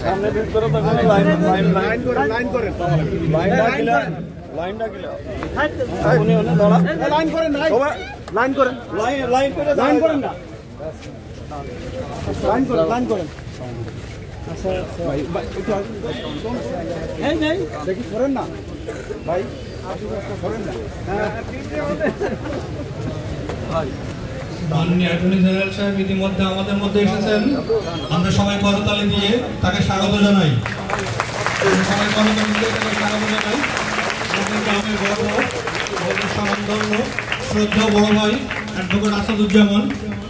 সামনে ভিতরে তো লাইন করে লাইনটা কিলা উনি দাঁড়া লাইন করেন না লাইন করেন লাইন করে না লাইন করেন আচ্ছা ভাই এই নাই দেখি করেন না ভাই করেন না ভাই মাননীয় অ্যাটর্নি জেনারেল সাহেব ইতিমধ্যে আমাদের মধ্যে এসেছেন। আমরা সবাই করতালি দিয়ে তাকে স্বাগত জানাই। সবাই করতালি দিয়ে তাকে স্বাগত জানাই। আমাদের গ্রামের গর্ব, আমাদের স্বনামধন্য শ্রদ্ধা বড় ভাই অ্যাডভোকেট আসাদুজ্জামান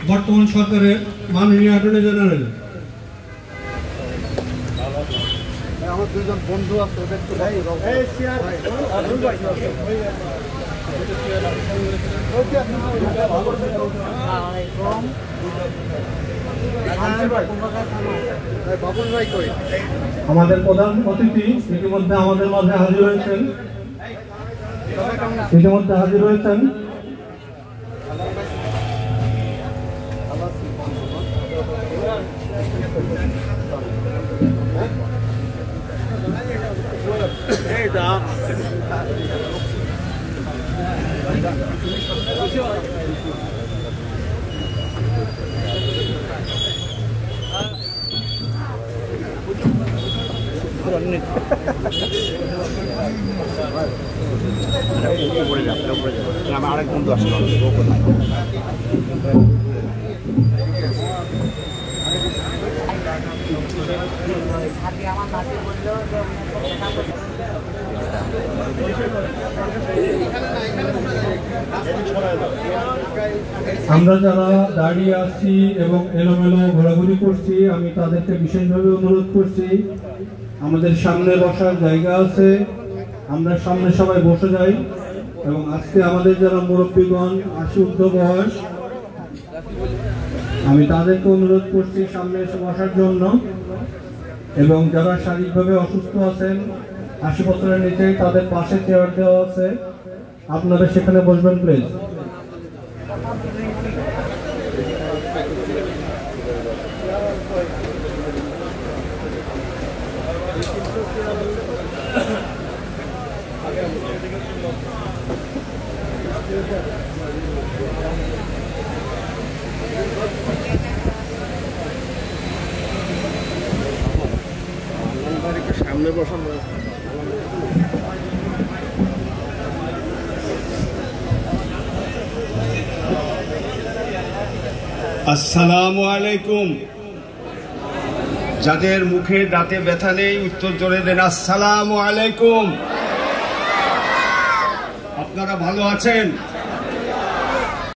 বর্তমান সরকারের মাননীয় অ্যাটর্নি জেনারেল। আমার দুজন বন্ধু আছে আমাদের প্রধান অতিথি ইতিমধ্যে আমাদের মাঝে হাজির হয়েছেন। আরেক বন্ধু আসলো আমরা যারা দাঁড়িয়ে আছি এবং এলোমেলো ঘোরাঘুরি করছি, আমি তাদেরকে বিশেষভাবে অনুরোধ করছি, আমাদের সামনে বসার জায়গা আছে, আমরা সামনে সবাই বসে যাই। এবং আজকে আমাদের যারা মুরব্বীগণ 80 ঊর্ধ্ব বয়স, আমি তাদেরকে অনুরোধ করছি সামনে এসে বসার জন্য। এবং যারা শারীরিকভাবে অসুস্থ আছেন, 80 বছরের নিচে, তাদের পাশে চেয়ার দেওয়া আছে, আপনারা সেখানে বসবেন প্লিজ। সামনে বসান। আসসালামু আলাইকুম। যাদের মুখে দাঁতে ব্যথা নেই উত্তর জোরে দেন আসসালামু আলাইকুম। আপনারা ভালো আছেন?